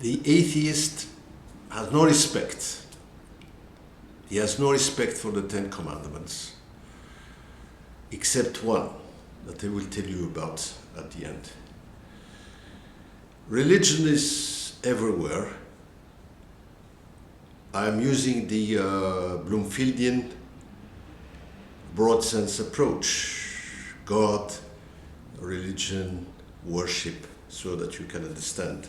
The atheist has no respect. He has no respect for the Ten Commandments, except one that I will tell you about at the end. Religion is everywhere. I am using the Bloomfieldian broad sense approach: God, religion, worship, so that you can understand.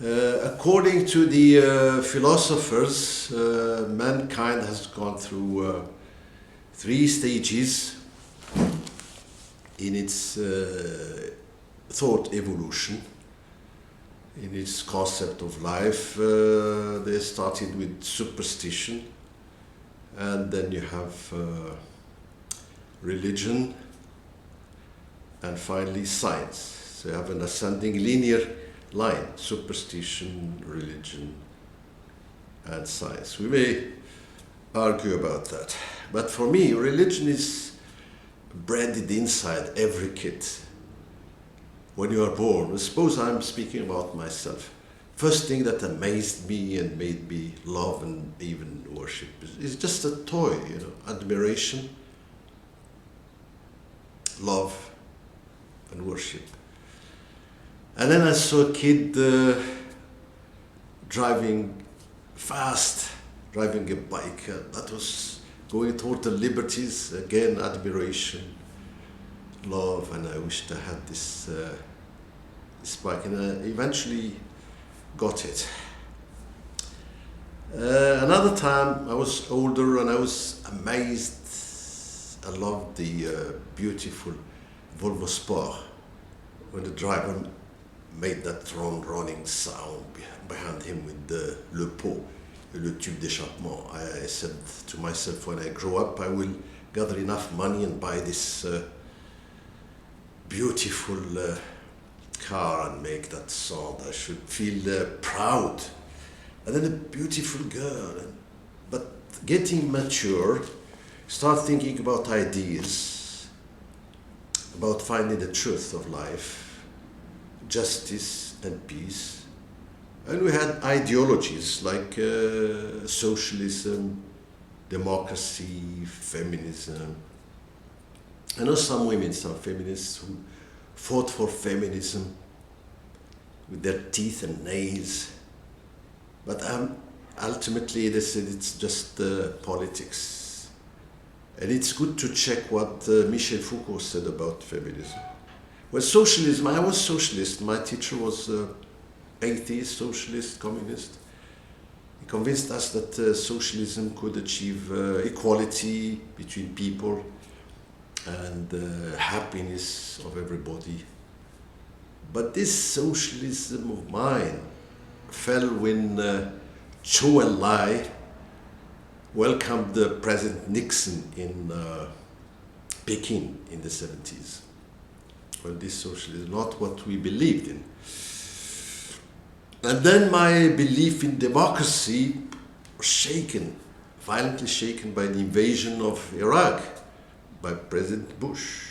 According to the philosophers, mankind has gone through 3 stages in its thought evolution, in its concept of life. They started with superstition, and then you have religion, and finally science. So you have an ascending linear line: superstition, religion, and science. We may argue about that. But for me, religion is branded inside every kid. When you are born, suppose I'm speaking about myself, first thing that amazed me and made me love and even worship is just a toy, admiration, love, and worship. And then I saw a kid driving fast, driving a bike that was going toward the liberties. Again, admiration, love, and I wished I had this bike, and I eventually got it. Another time I was older and I was amazed. I loved the beautiful Volvo Sport when the driver made that running sound behind him with the le pot, le tube d'échappement. I said to myself, when I grow up, I will gather enough money and buy this beautiful car and make that sound. I should feel proud. And then a beautiful girl. But getting mature, start thinking about ideas, about finding the truth of life, justice and peace. And we had ideologies like socialism, democracy, feminism. I know some women, some feminists who fought for feminism with their teeth and nails, but ultimately they said it's just politics. And it's good to check what Michel Foucault said about feminism. Well, socialism, I was socialist. My teacher was atheist, socialist, communist. He convinced us that socialism could achieve equality between people and happiness of everybody. But this socialism of mine fell when Zhou Enlai welcomed President Nixon in Peking in the 70s. Well, this socialism is not what we believed in. And then my belief in democracy was shaken, violently shaken by the invasion of Iraq by President Bush.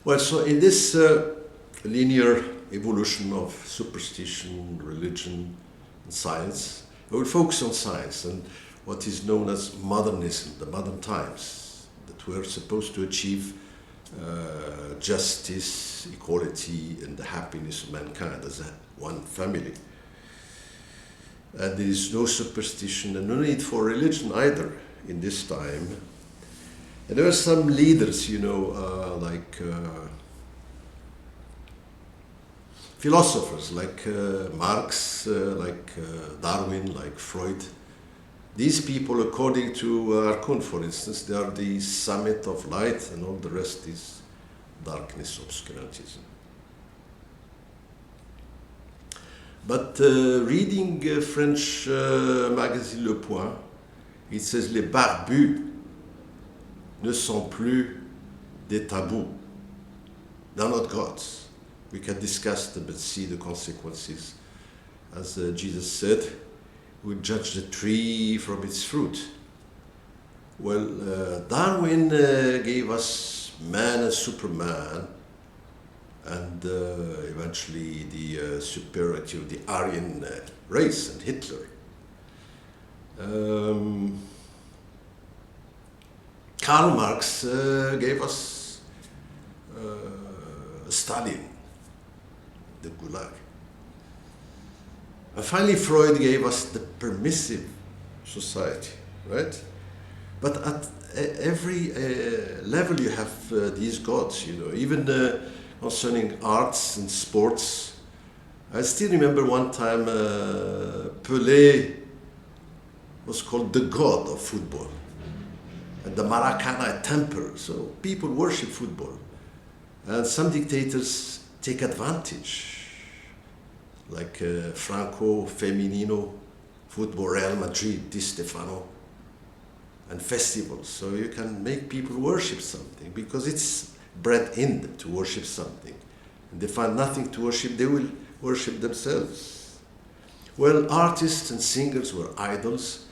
Well, so in this linear evolution of superstition, religion, and science, I will focus on science and what is known as modernism, the modern times, that were supposed to achieve justice, equality, and the happiness of mankind as one family. And there is no superstition and no need for religion either in this time. And there are some leaders, like philosophers like Marx, like Darwin, like Freud. These people, according to Arcon, for instance, they are the summit of light, and all the rest is darkness, obscurantism. But reading French magazine Le Point, it says les barbus ne sont plus des tabous. They're not gods. We can discuss them but see the consequences. As Jesus said, we judge the tree from its fruit. Well, Darwin gave us man as Superman, and and eventually the superiority of the Aryan race and Hitler. Karl Marx gave us Stalin, the Gulag. And finally Freud gave us the permissive society, right? But at every level you have these gods, you know, even concerning arts and sports. I still remember one time Pelé was called the god of football, and the Maracana temper, so people worship football. And some dictators take advantage, like Franco, Feminino, football, Real Madrid, Di Stefano, and festivals. So you can make people worship something because it's bred in them to worship something. And they find nothing to worship, they will worship themselves. Well, artists and singers were idols.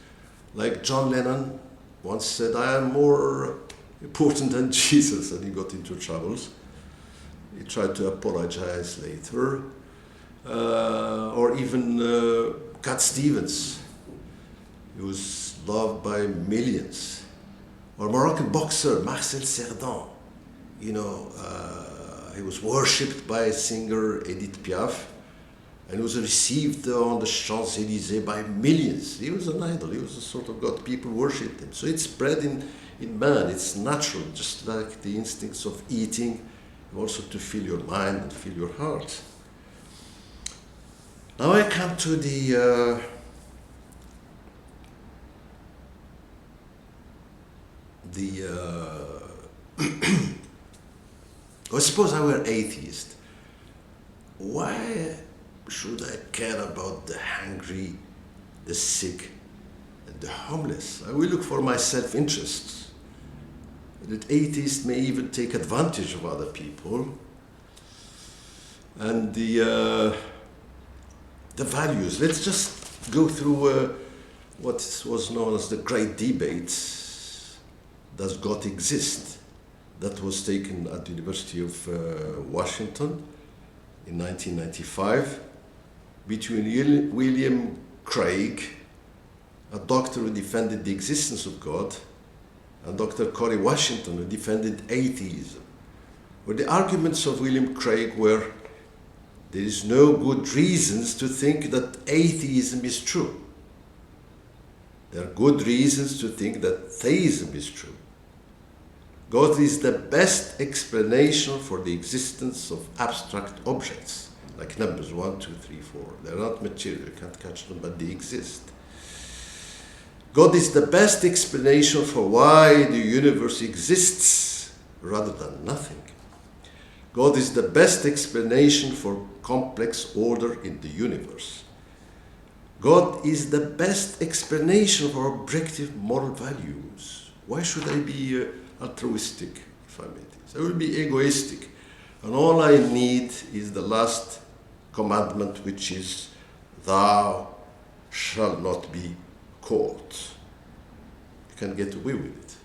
Like John Lennon once said, I am more important than Jesus, and he got into troubles. He tried to apologize later. Or even Cat Stevens, he was loved by millions. Or Moroccan boxer Marcel Cerdan, you know, he was worshipped by singer Edith Piaf, and was received on the Champs-Élysées by millions. He was an idol, he was a sort of god, people worshipped him. So it's bred in man, it's natural, just like the instincts of eating, also to fill your mind and fill your heart. Now I come to the well, suppose I were atheist. Why should I care about the hungry, the sick, and the homeless? I will look for my self-interest. That atheists may even take advantage of other people. And the values. Let's just go through what was known as the Great Debate. Does God exist? That was taken at the University of Washington in 1995 between William Craig, a doctor who defended the existence of God, and Dr. Corey Washington, who defended atheism. Well, the arguments of William Craig were, there is no good reasons to think that atheism is true. There are good reasons to think that theism is true. God is the best explanation for the existence of abstract objects, like numbers 1, 2, 3, 4. They're not material, you can't catch them, but they exist. God is the best explanation for why the universe exists rather than nothing. God is the best explanation for complex order in the universe. God is the best explanation for objective moral values. Why should I be altruistic, if I may think? I will be egoistic. And all I need is the last commandment, which is, thou shalt not be caught. You can get away with it.